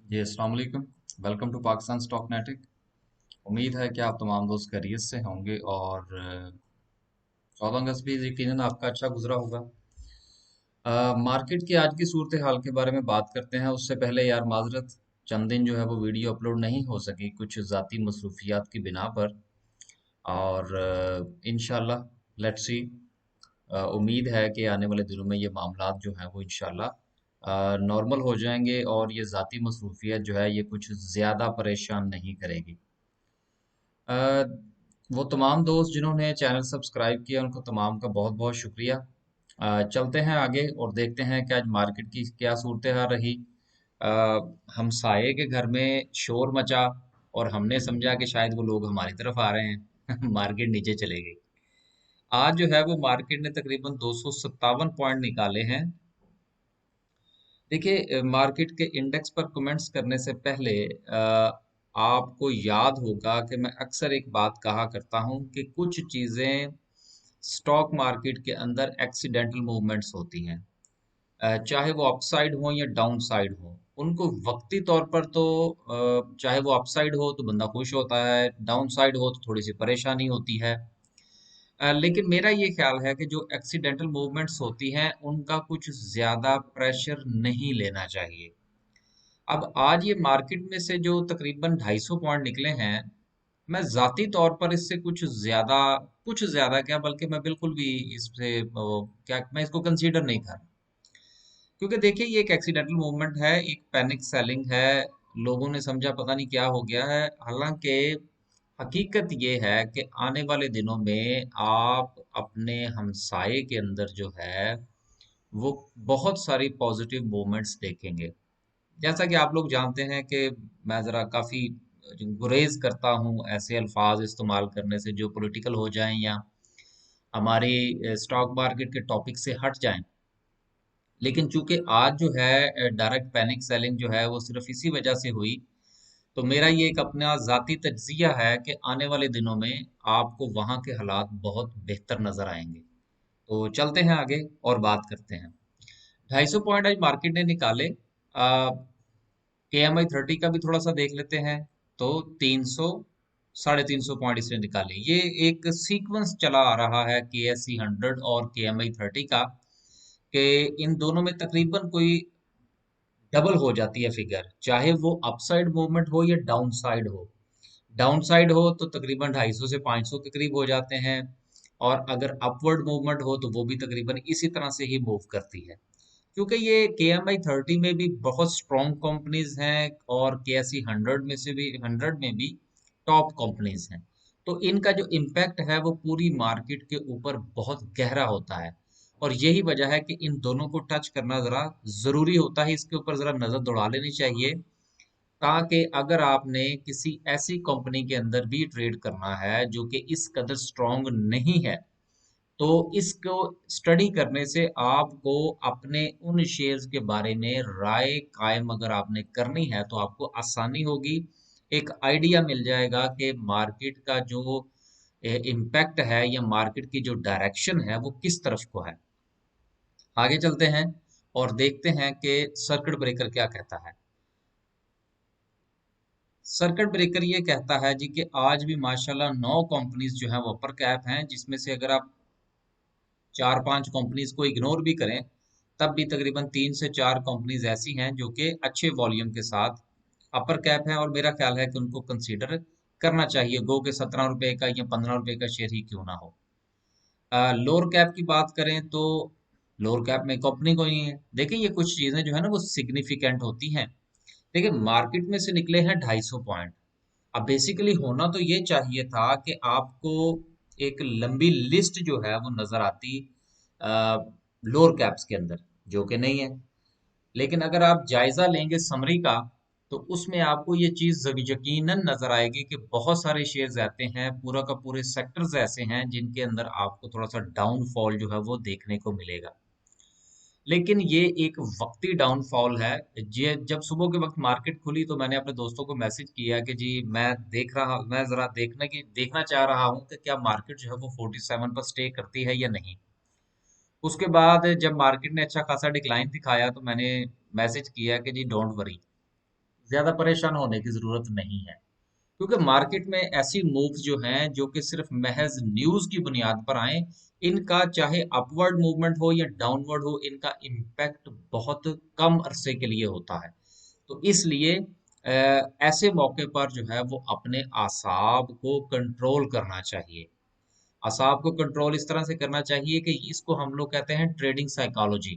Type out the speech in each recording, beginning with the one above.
जी अस्सलाम वालेकुम। Welcome to Pakistan stock नेटिक। उम्मीद है कि आप तमाम दोस्त खैरियत से होंगे और 14 अगस्त भी यकीनन आपका अच्छा गुजरा होगा। मार्केट की आज की सूरत हाल के बारे में बात करते हैं। उससे पहले यार माजरत, चंद दिन जो है वो वीडियो अपलोड नहीं हो सकी कुछ ज़ाती मसरूफियात की बिना पर। और इंशाल्लाह लेट्स सी, उम्मीद है कि आने वाले दिनों में ये मामलात जो हैं वो इंशाल्लाह नॉर्मल हो जाएंगे और ये ज़ाती मसरूफियत जो है ये कुछ ज़्यादा परेशान नहीं करेगी। अ, वो तमाम दोस्त जिन्होंने चैनल सब्सक्राइब किया उनको तमाम का बहुत बहुत शुक्रिया। चलते हैं आगे और देखते हैं कि आज मार्केट की क्या सूरत हाल रही। अ, हम साये के घर में शोर मचा और हमने समझा कि शायद वो लोग हमारी तरफ आ रहे हैं मार्केट नीचे चले गई। आज जो है वो मार्केट ने तकरीबन 257 पॉइंट निकाले हैं। देखिए, मार्केट के इंडेक्स पर कमेंट्स करने से पहले आपको याद होगा कि मैं अक्सर एक बात कहा करता हूं कि कुछ चीज़ें स्टॉक मार्केट के अंदर एक्सीडेंटल मूवमेंट्स होती हैं। चाहे वो अपसाइड हो या डाउन साइड हो, उनको वक्ती तौर पर तो चाहे वो अपसाइड हो तो बंदा खुश होता है, डाउन साइड हो तो थोड़ी सी परेशानी होती है। लेकिन मेरा ये ख्याल है कि जो एक्सीडेंटल मूवमेंट्स होती हैं उनका कुछ ज़्यादा प्रेशर नहीं लेना चाहिए। अब आज ये मार्केट में से जो तकरीबन 250 पॉइंट निकले हैं, मैं ज़ाती तौर पर इससे कुछ ज़्यादा क्या बल्कि मैं बिल्कुल भी इससे क्या मैं इसको कंसीडर नहीं कर रहा। क्योंकि देखिए ये एक एक्सीडेंटल मूवमेंट है, एक पैनिक सेलिंग है, लोगों ने समझा पता नहीं क्या हो गया है। हालांकि हकीकत ये है कि आने वाले दिनों में आप अपने हमसाये के अंदर जो है वो बहुत सारी पॉजिटिव मूवमेंट्स देखेंगे। जैसा कि आप लोग जानते हैं कि मैं ज़रा काफ़ी गुरेज करता हूँ ऐसे अल्फाज इस्तेमाल करने से जो पॉलिटिकल हो जाएं या हमारी स्टॉक मार्केट के टॉपिक से हट जाएं। लेकिन चूंकि आज जो है डायरेक्ट पैनिक सेलिंग जो है वो सिर्फ इसी वजह से हुई, तो मेरा ये एक अपना ज़ाती तज्जिया है कि आने वाले दिनों में आपको वहाँ के हालात बहुत बेहतर नज़र आएंगे। तो चलते हैं आगे और बात करते हैं। 250 पॉइंट आज मार्केट ने निकाले। KMI 30 का भी थोड़ा सा देख लेते हैं। तो 300 350 पॉइंट इसने निकाले। ये एक सीक्वेंस चला आ रहा है KSE 100 और KMI 30 का, कि इन दोनों में तकरीबन कोई डबल हो जाती है फिगर, चाहे वो अपसाइड मूवमेंट हो या डाउन साइड हो। डाउन साइड हो तो तकरीबन 250 से 500 के करीब हो जाते हैं, और अगर अपवर्ड मूवमेंट हो तो वो भी तकरीबन इसी तरह से ही मूव करती है। क्योंकि ये KMI 30 में भी बहुत स्ट्रॉन्ग कंपनीज हैं और KSE 100 में से भी 100 में भी टॉप कंपनीज हैं। तो इनका जो इम्पैक्ट है वो पूरी मार्केट के ऊपर बहुत गहरा होता है, और यही वजह है कि इन दोनों को टच करना जरा जरूरी होता है, इसके ऊपर जरा नजर दौड़ा लेनी चाहिए। ताकि अगर आपने किसी ऐसी कंपनी के अंदर भी ट्रेड करना है जो कि इस कदर स्ट्रॉन्ग नहीं है, तो इसको स्टडी करने से आपको अपने उन शेयर्स के बारे में राय कायम अगर आपने करनी है तो आपको आसानी होगी। एक आइडिया मिल जाएगा कि मार्केट का जो इम्पैक्ट है या मार्केट की जो डायरेक्शन है वो किस तरफ को है। आगे चलते हैं और देखते हैं कि सर्किट ब्रेकर क्या कहता है। सर्किट ब्रेकर ये कहता है जी कि आज भी माशाल्लाह 9 कंपनीज जो है वो अपर कैप हैं, जिसमें से अगर आप 4-5 कंपनीज को इग्नोर भी करें तब भी तकरीबन 3 से 4 कंपनीज ऐसी हैं जो कि अच्छे वॉल्यूम के साथ अपर कैप हैं, और मेरा ख्याल है कि उनको कंसीडर करना चाहिए, गो के 17 रुपए का या 15 रुपए का शेयर ही क्यों ना हो। लोअर कैप की बात करें तो लोअर कैप में कंपनी कोई नहीं है। देखिए ये कुछ चीजें जो है ना वो सिग्निफिकेंट होती हैं। देखिए मार्केट में से निकले हैं 250 पॉइंट। अब बेसिकली होना तो ये चाहिए था कि आपको एक लंबी लिस्ट जो है वो नजर आती लोअर कैप्स के अंदर, जो कि नहीं है। लेकिन अगर आप जायजा लेंगे समरी का, तो उसमें आपको ये चीज यकीनन नजर आएगी कि बहुत सारे शेयर्स ऐसे हैं, पूरा का पूरे सेक्टर्स ऐसे हैं जिनके अंदर आपको थोड़ा सा डाउनफॉल जो है वो देखने को मिलेगा। लेकिन ये एक वक्ती डाउनफॉल है। ये जब सुबह के वक्त मार्केट खुली तो मैंने अपने दोस्तों को मैसेज किया कि जी मैं जरा देखना चाह रहा हूँ कि क्या मार्केट जो है वो 47 पर स्टे करती है या नहीं। उसके बाद जब मार्केट ने अच्छा खासा डिक्लाइन दिखाया तो मैंने मैसेज किया कि जी डोंट वरी, ज्यादा परेशान होने की जरूरत नहीं है, क्योंकि मार्केट में ऐसी मूव्स जो हैं जो कि सिर्फ महज न्यूज की बुनियाद पर आए, इनका चाहे अपवर्ड मूवमेंट हो या डाउनवर्ड हो, इनका इम्पैक्ट बहुत कम अरसे के लिए होता है। तो इसलिए ऐसे मौके पर जो है वो अपने आसाब को कंट्रोल करना चाहिए। आसाब को कंट्रोल इस तरह से करना चाहिए कि इसको हम लोग कहते हैं ट्रेडिंग साइकोलॉजी,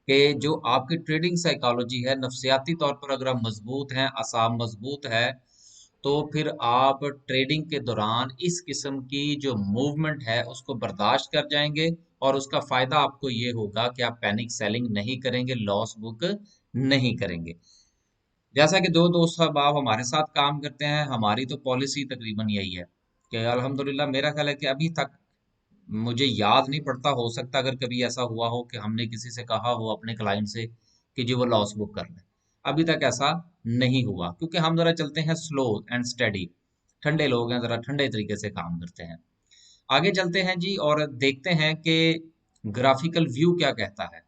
कि जो आपकी ट्रेडिंग साइकोलॉजी है, नफसियाती तौर पर अगर आप मजबूत हैं, आसाब मजबूत है, तो फिर आप ट्रेडिंग के दौरान इस किस्म की जो मूवमेंट है उसको बर्दाश्त कर जाएंगे, और उसका फायदा आपको ये होगा कि आप पैनिक सेलिंग नहीं करेंगे, लॉस बुक नहीं करेंगे। जैसा कि दो दोस्त साहब हमारे साथ काम करते हैं, हमारी तो पॉलिसी तकरीबन यही है कि अल्हम्दुलिल्लाह मेरा ख्याल है कि अभी तक मुझे याद नहीं पड़ता, हो सकता अगर कभी ऐसा हुआ हो कि हमने किसी से कहा हो अपने क्लाइंट से कि जी वो लॉस बुक कर ले, अभी तक ऐसा नहीं हुआ, क्योंकि हम जरा चलते हैं स्लो एंड स्टेडी, ठंडे लोग हैं, जरा ठंडे तरीके से काम करते हैं। आगे चलते हैं जी और देखते हैं कि ग्राफिकल व्यू क्या कहता है।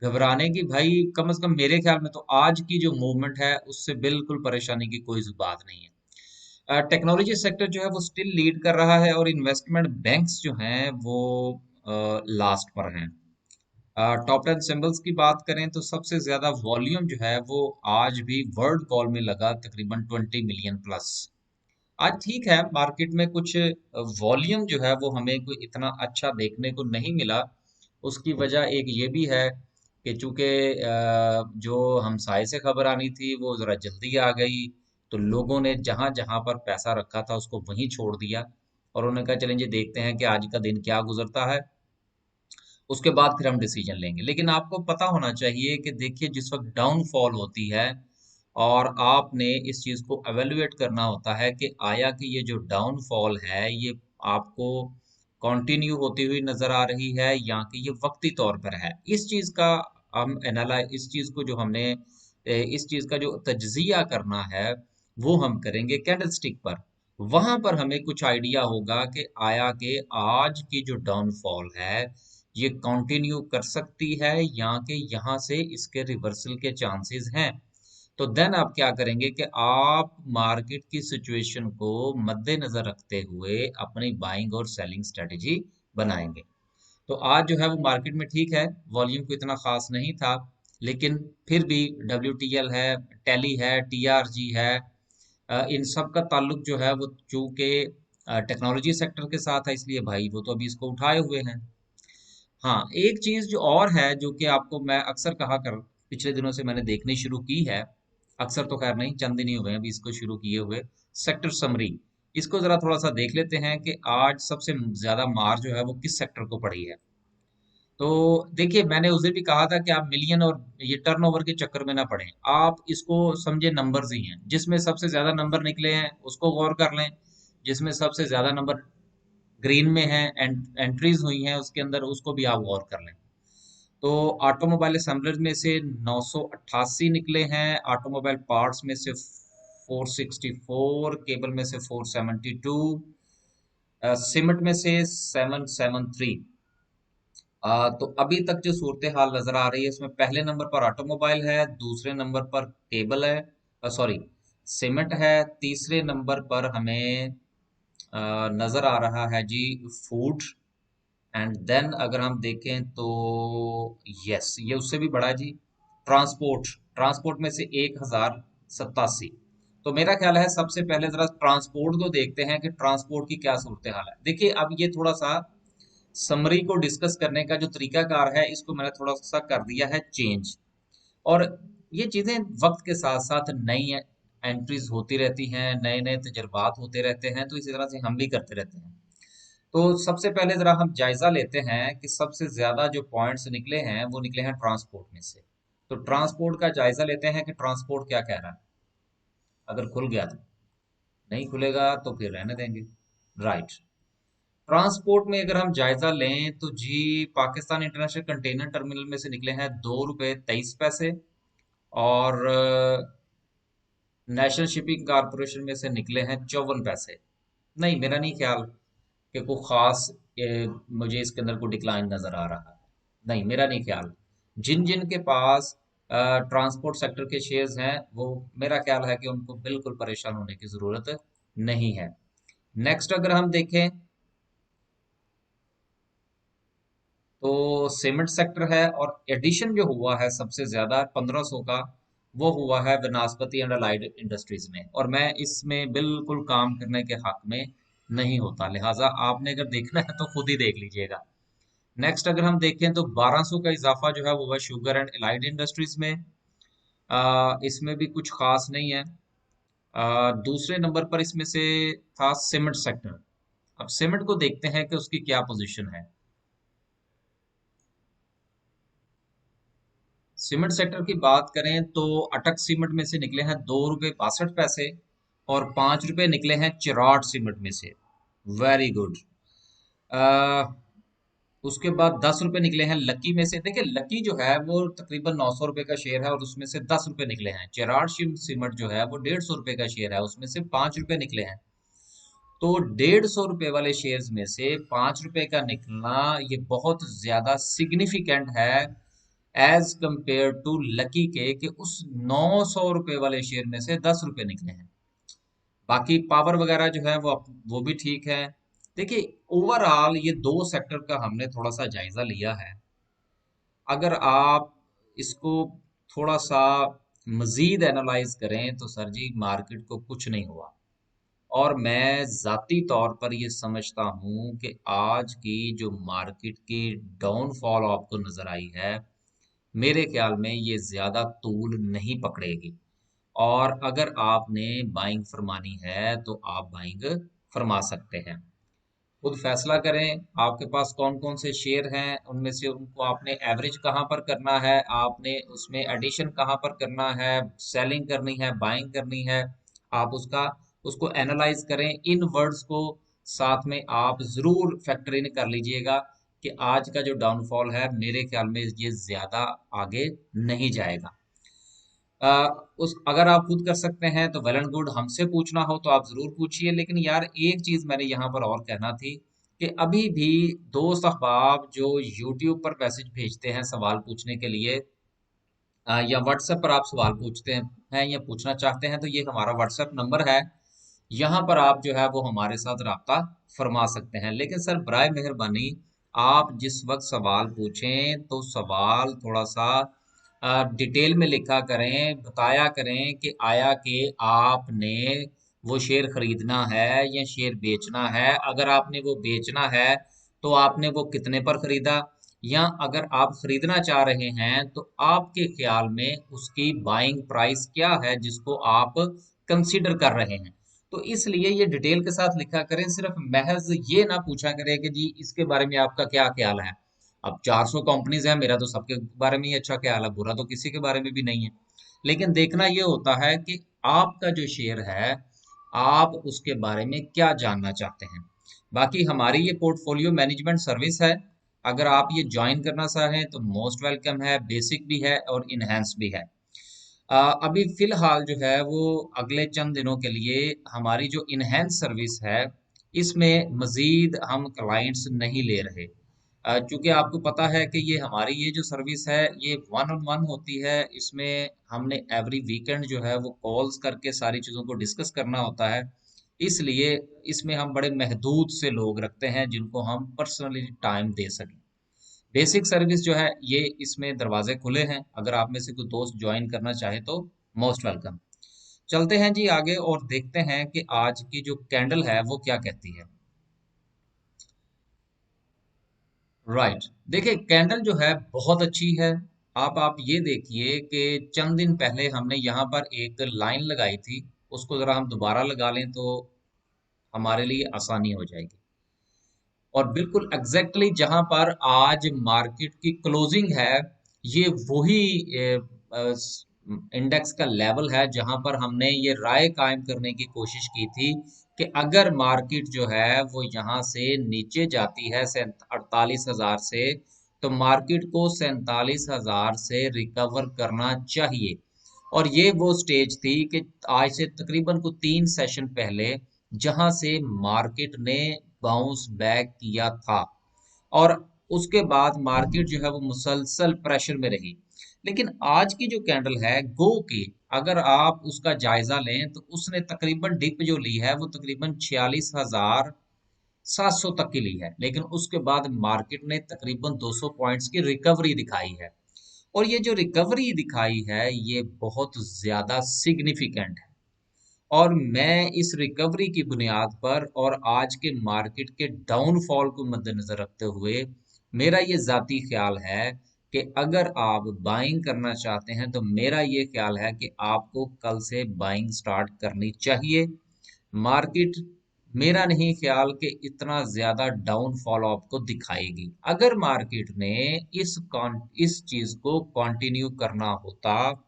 घबराने की भाई, कम से कम मेरे ख्याल में तो आज की जो मूवमेंट है उससे बिल्कुल परेशानी की कोई बात नहीं है। टेक्नोलॉजी सेक्टर जो है वो स्टिल लीड कर रहा है, और इन्वेस्टमेंट बैंक्स जो हैं वो लास्ट पर हैं। टॉप 10 सिंबल्स की बात करें तो सबसे ज्यादा वॉल्यूम जो है वो आज भी वर्ल्ड कॉल में लगा, तकरीबन 20 मिलियन प्लस। आज ठीक है, मार्केट में कुछ वॉल्यूम जो है वो हमें कोई इतना अच्छा देखने को नहीं मिला। उसकी वजह एक ये भी है कि चूंकि जो हमसाये से खबर आनी थी वो जरा जल्दी आ गई, तो लोगों ने जहां जहां पर पैसा रखा था उसको वहीं छोड़ दिया, और उन्होंने कहा चलें जी देखते हैं कि आज का दिन क्या गुजरता है, उसके बाद फिर हम डिसीजन लेंगे। लेकिन आपको पता होना चाहिए कि देखिए जिस वक्त डाउनफॉल होती है, और आपने इस चीज को एवेलुएट करना होता है कि आया कि ये जो डाउनफॉल है ये आपको कंटिन्यू होती हुई नजर आ रही है या कि ये वक्ती तौर पर है। इस चीज का हम एनालाइज, इस चीज को जो हमने इस चीज का जो तज्जिया करना है वो हम करेंगे कैंडलस्टिक पर। वहां पर हमें कुछ आइडिया होगा कि आया कि आज की जो डाउनफॉल है ये कंटिन्यू कर सकती है या कि यहाँ से इसके रिवर्सल के चांसेस हैं। तो देन आप क्या करेंगे कि आप मार्केट की सिचुएशन को मद्देनजर रखते हुए अपनी बाइंग और सेलिंग स्ट्रेटेजी बनाएंगे। तो आज जो है वो मार्केट में ठीक है, वॉल्यूम को इतना खास नहीं था, लेकिन फिर भी WTL है, टेली है, TRG है, इन सब का ताल्लुक जो है वो चूंकि टेक्नोलॉजी सेक्टर के साथ है, इसलिए भाई वो तो अभी इसको उठाए हुए हैं। हाँ, एक चीज जो और है जो कि आपको मैं अक्सर कहा कर, पिछले दिनों से मैंने देखनी शुरू की है, अक्सर तो खैर नहीं, चंद दिन ही हुए हैं अभी इसको शुरू किए हुए, सेक्टर समरी। इसको जरा थोड़ा सा देख लेते हैं कि आज सबसे ज्यादा मार जो है वो किस सेक्टर को पड़ी है। तो देखिए, मैंने उस दिन भी कहा था कि आप मिलियन और ये टर्नओवर के चक्कर में ना पड़ें, आप इसको समझे नंबर्स ही हैं, जिसमें सबसे ज्यादा नंबर निकले हैं उसको गौर कर लें, जिसमें सबसे ज्यादा नंबर ग्रीन में है, एंट्रीज हुई हैं उसके अंदर, उसको भी आप गौर कर लें। तो ऑटोमोबाइल असेंबलर में से 988 निकले हैं, ऑटोमोबाइल पार्ट्स में से 464, केबल में से 472, सीमेंट में से 773। तो अभी तक जो सूरत हाल नजर आ रही है इसमें पहले नंबर पर ऑटोमोबाइल है, दूसरे नंबर पर केबल है, सॉरी सीमेंट है, तीसरे नंबर पर हमें नजर आ रहा है जी फूड, एंड देन अगर हम देखें तो यस ये उससे भी बड़ा है जी, ट्रांसपोर्ट। ट्रांसपोर्ट में से 1087। तो मेरा ख्याल है सबसे पहले जरा ट्रांसपोर्ट को देखते हैं कि ट्रांसपोर्ट की क्या सूरत हाल है। देखिए अब ये थोड़ा सा समरी को डिस्कस करने का जो तरीकाकार है इसको मैंने थोड़ा सा कर दिया है चेंज, और ये चीजें वक्त के साथ साथ नई एंट्रीज होती रहती हैं, नए नए तजर्बात होते रहते हैं, तो इसी तरह से हम भी करते रहते हैं। तो सबसे पहले जरा हम जायजा लेते हैं कि सबसे ज्यादा जो पॉइंट्स निकले हैं वो निकले हैं ट्रांसपोर्ट में से। तो ट्रांसपोर्ट का जायजा लेते हैं कि ट्रांसपोर्ट क्या कह रहा है, अगर खुल गया तो, नहीं खुलेगा तो फिर रहने देंगे। राइट, ट्रांसपोर्ट में अगर हम जायजा लें तो जी पाकिस्तान इंटरनेशनल कंटेनर टर्मिनल में से निकले हैं 2 रुपये 23 पैसे, और नेशनल शिपिंग कारपोरेशन में से निकले हैं 54 पैसे। नहीं, मेरा नहीं ख्याल कि कोई खास मुझे इसके अंदर कोई डिक्लाइन नजर आ रहा है, नहीं मेरा नहीं ख्याल। जिन जिन के पास ट्रांसपोर्ट सेक्टर के शेयर्स हैं वो, मेरा ख्याल है कि उनको बिल्कुल परेशान होने की जरूरत नहीं है। नेक्स्ट अगर हम देखें तो सीमेंट सेक्टर है, और एडिशन जो हुआ है सबसे ज्यादा 1500 का, वो हुआ है वनस्पति एंड अलाइड इंडस्ट्रीज में, और मैं इसमें बिल्कुल काम करने के हक में नहीं होता, लिहाजा आपने अगर देखना है तो खुद ही देख लीजिएगा। नेक्स्ट अगर हम देखें तो 1200 का इजाफा जो है वो है शुगर एंड अलाइड इंडस्ट्रीज में। इसमें भी कुछ खास नहीं है। दूसरे नंबर पर इसमें से था सीमेंट सेक्टर। अब सीमेंट को देखते हैं कि उसकी क्या पोजीशन है। सीमेंट सेक्टर की बात करें तो अटक सीमेंट में से निकले हैं 2 रुपये 62 पैसे, और 5 रुपए निकले हैं चिराट सीमेंट में से। Very good. उसके बाद 10 रुपए निकले हैं लकी में से। देखिए लकी जो है वो तकरीबन 900 रुपए का शेयर है, और उसमें से 10 रुपए निकले हैं। चिराट सीमेंट जो है वो 150 रुपए का शेयर है, उसमें से 5 रुपए निकले हैं। तो 150 रुपए वाले शेयर्स में से 5 रुपए का निकलना ये बहुत ज्यादा सिग्निफिकेंट है एज कंपेयर टू लकी के, उस 900 रुपए वाले शेयर में से 10 रुपए निकले हैं। बाकी पावर वगैरह जो है वो भी ठीक है। देखिए ओवरऑल ये दो सेक्टर का हमने थोड़ा सा जायजा लिया है। अगर आप इसको थोड़ा सा मजीद एनालाइज करें तो सर जी मार्केट को कुछ नहीं हुआ, और मैं जाती तौर पर ये समझता हूँ कि आज की जो मार्केट की डाउनफॉल आपको नजर आई है, मेरे ख्याल में ये ज्यादा तूल नहीं पकड़ेगी। और अगर आपने बाइंग फरमानी है तो आप बाइंग फरमा सकते हैं। खुद फैसला करें आपके पास कौन कौन से शेयर हैं, उनमें से उनको आपने एवरेज कहाँ पर करना है, आपने उसमें एडिशन कहाँ पर करना है, सेलिंग करनी है, बाइंग करनी है। आप उसको एनालाइज करें। इन वर्ड्स को साथ में आप जरूर फैक्टर इन कर लीजिएगा कि आज का जो डाउनफॉल है मेरे ख्याल में ये ज्यादा आगे नहीं जाएगा। उस अगर आप खुद कर सकते हैं तो वेल एंड गुड, हमसे पूछना हो तो आप जरूर पूछिए। लेकिन यार एक चीज मैंने यहाँ पर और कहना थी कि अभी भी दोस्त अहबाब जो यूट्यूब पर मैसेज भेजते हैं सवाल पूछने के लिए, या व्हाट्सएप पर आप सवाल पूछते हैं या पूछना चाहते हैं, तो ये हमारा व्हाट्सएप नंबर है। यहाँ पर आप जो है वो हमारे साथ राब्ता फरमा सकते हैं। लेकिन सर बराए मेहरबानी आप जिस वक्त सवाल पूछें तो सवाल थोड़ा सा डिटेल में लिखा करें, बताया करें कि आया कि आपने वो शेयर खरीदना है या शेयर बेचना है। अगर आपने वो बेचना है तो आपने वो कितने पर खरीदा, या अगर आप खरीदना चाह रहे हैं तो आपके ख्याल में उसकी बाइंग प्राइस क्या है जिसको आप कंसीडर कर रहे हैं। तो इसलिए ये डिटेल के साथ लिखा करें, सिर्फ महज ये ना पूछा करें कि जी इसके बारे में आपका क्या ख्याल है। अब 400 कंपनीज हैं, मेरा तो सबके बारे में ही अच्छा ख्याल है, बुरा तो किसी के बारे में भी नहीं है। लेकिन देखना ये होता है कि आपका जो शेयर है आप उसके बारे में क्या जानना चाहते हैं। बाकी हमारी ये पोर्टफोलियो मैनेजमेंट सर्विस है, अगर आप ये ज्वाइन करना चाहें तो मोस्ट वेलकम है। बेसिक भी है और इनहेंस भी है। अभी फिलहाल जो है वो अगले चंद दिनों के लिए हमारी जो इनहेंस सर्विस है इसमें मजीद हम क्लाइंट्स नहीं ले रहे। क्योंकि आपको पता है कि ये जो सर्विस है ये वन ऑन वन होती है। इसमें हमने एवरी वीकेंड जो है वो कॉल्स करके सारी चीज़ों को डिस्कस करना होता है। इसलिए इसमें हम बड़े महदूद से लोग रखते हैं जिनको हम पर्सनली टाइम दे सकें। बेसिक सर्विस जो है ये इसमें दरवाजे खुले हैं, अगर आप में से कोई दोस्त ज्वाइन करना चाहे तो मोस्ट वेलकम। चलते हैं जी आगे और देखते हैं कि आज की जो कैंडल है वो क्या कहती है। राइट, देखिए कैंडल जो है बहुत अच्छी है। आप ये देखिए कि चंद दिन पहले हमने यहाँ पर एक लाइन लगाई थी, उसको जरा हम दोबारा लगा लें तो हमारे लिए आसानी हो जाएगी। और बिल्कुल एग्जैक्टली जहां पर आज मार्केट की क्लोजिंग है, ये वही इंडेक्स का लेवल है जहां पर हमने ये राय कायम करने की कोशिश की थी कि अगर मार्केट जो है वो यहाँ से नीचे जाती है 48,000 से, तो मार्केट को 47,000 से रिकवर करना चाहिए। और ये वो स्टेज थी कि आज से तकरीबन को 3 सेशन पहले जहां से मार्केट ने बाउंस बैक किया था, और उसके बाद मार्केट जो है वो मुसलसल प्रेशर में रही। लेकिन आज की जो कैंडल है गो की, अगर आप उसका जायजा लें तो उसने तकरीबन डिप जो ली है वो तकरीबन 46,700 तक की ली है, लेकिन उसके बाद मार्केट ने तकरीबन 200 पॉइंट्स की रिकवरी दिखाई है। और ये जो रिकवरी दिखाई है ये बहुत ज्यादा सिग्निफिकेंट है। और मैं इस रिकवरी की बुनियाद पर और आज के मार्केट के डाउनफॉल को मद्देनजर रखते हुए मेरा ये जाती ख्याल है कि अगर आप बाइंग करना चाहते हैं तो मेरा ये ख्याल है कि आपको कल से बाइंग स्टार्ट करनी चाहिए। मार्केट, मेरा नहीं ख्याल कि इतना ज्यादा डाउनफॉल आपको दिखाएगी। अगर मार्केट ने इस चीज को कंटिन्यू करना होता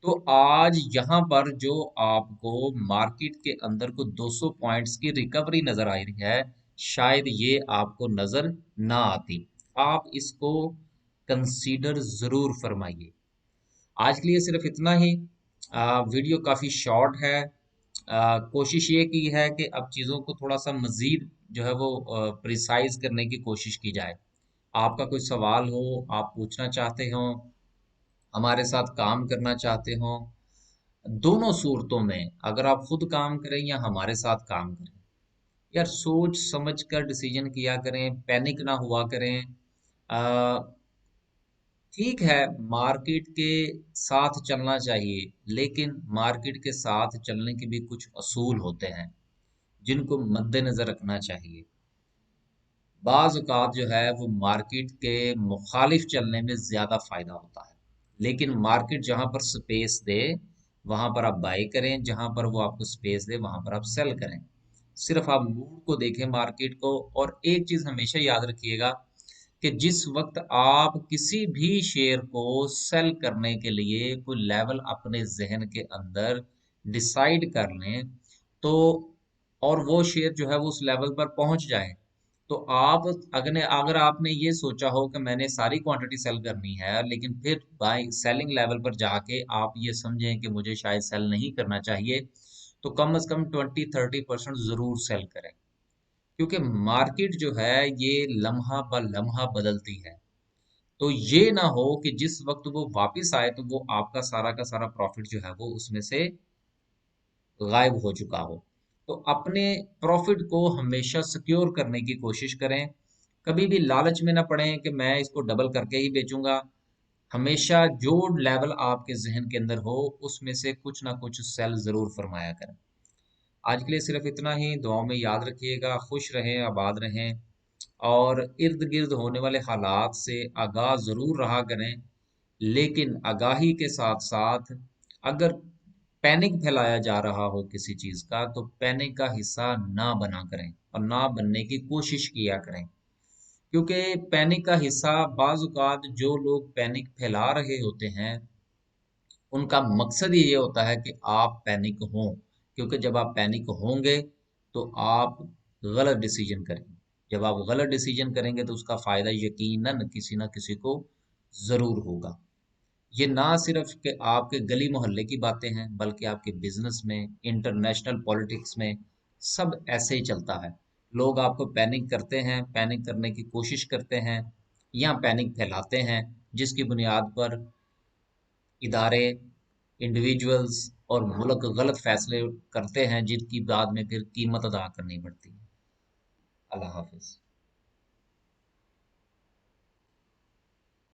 तो आज यहाँ पर जो आपको मार्केट के अंदर को 200 पॉइंट्स की रिकवरी नजर आ रही है, शायद ये आपको नजर ना आती। आप इसको कंसीडर जरूर फरमाइए। आज के लिए सिर्फ इतना ही। वीडियो काफ़ी शॉर्ट है। कोशिश ये की है कि अब चीज़ों को थोड़ा सा मज़ीद जो है वो प्रिसाइज करने की कोशिश की जाए। आपका कोई सवाल हो, आप पूछना चाहते हो, हमारे साथ काम करना चाहते हो, दोनों सूरतों में अगर आप खुद काम करें या हमारे साथ काम करें, यार सोच समझ कर डिसीजन किया करें, पैनिक ना हुआ करें। ठीक है, मार्केट के साथ चलना चाहिए, लेकिन मार्केट के साथ चलने के भी कुछ असूल होते हैं जिनको मद्देनजर रखना चाहिए। बाज औक़ात जो है वो मार्केट के मुखालिफ चलने में ज़्यादा फ़ायदा होता है, लेकिन मार्केट जहाँ पर स्पेस दे वहाँ पर आप बाई करें, जहाँ पर वो आपको स्पेस दे वहाँ पर आप सेल करें। सिर्फ आप मूड को देखें मार्केट को। और एक चीज़ हमेशा याद रखिएगा कि जिस वक्त आप किसी भी शेयर को सेल करने के लिए कोई लेवल अपने जहन के अंदर डिसाइड कर लें, तो और वो शेयर जो है वो उस लेवल पर पहुंच जाए, तो आप अगर अगर आपने ये सोचा हो कि मैंने सारी क्वांटिटी सेल करनी है, लेकिन फिर बाई सेलिंग लेवल पर जाके आप ये समझें कि मुझे शायद सेल नहीं करना चाहिए, तो कम से कम 20-30% जरूर सेल करें। क्योंकि मार्केट जो है ये लम्हा ब लम्हा बदलती है। तो ये ना हो कि जिस वक्त वो वापस आए तो वो आपका सारा का सारा प्रॉफिट जो है वो उसमें से गायब हो चुका हो। तो अपने प्रॉफिट को हमेशा सिक्योर करने की कोशिश करें। कभी भी लालच में ना पड़ें कि मैं इसको डबल करके ही बेचूंगा। हमेशा जो लेवल आपके जहन के अंदर हो उसमें से कुछ ना कुछ सेल जरूर फरमाया करें। आज के लिए सिर्फ इतना ही। दुआओं में याद रखिएगा। खुश रहें, आबाद रहें, और इर्द गिर्द होने वाले हालात से आगाह जरूर रहा करें, लेकिन आगाही के साथ साथ अगर पैनिक फैलाया जा रहा हो किसी चीज का तो पैनिक का हिस्सा ना बना करें और ना बनने की कोशिश किया करें। क्योंकि पैनिक का हिस्सा बाज औक़ात जो लोग पैनिक फैला रहे होते हैं उनका मकसद ही ये होता है कि आप पैनिक हों। क्योंकि जब आप पैनिक होंगे तो आप गलत डिसीजन करेंगे। जब आप गलत डिसीजन करेंगे तो उसका फायदा यकीनन किसी ना किसी को जरूर होगा। ये ना सिर्फ कि आपके गली मोहल्ले की बातें हैं, बल्कि आपके बिजनेस में, इंटरनेशनल पॉलिटिक्स में, सब ऐसे ही चलता है। लोग आपको पैनिक करते हैं, पैनिक करने की कोशिश करते हैं या पैनिक फैलाते हैं, जिसकी बुनियाद पर इदारे, इंडिविजुअल्स और मुल्क गलत फैसले करते हैं, जिनकी बाद में फिर कीमत अदा करनी पड़ती है। अल्लाह हाफिज।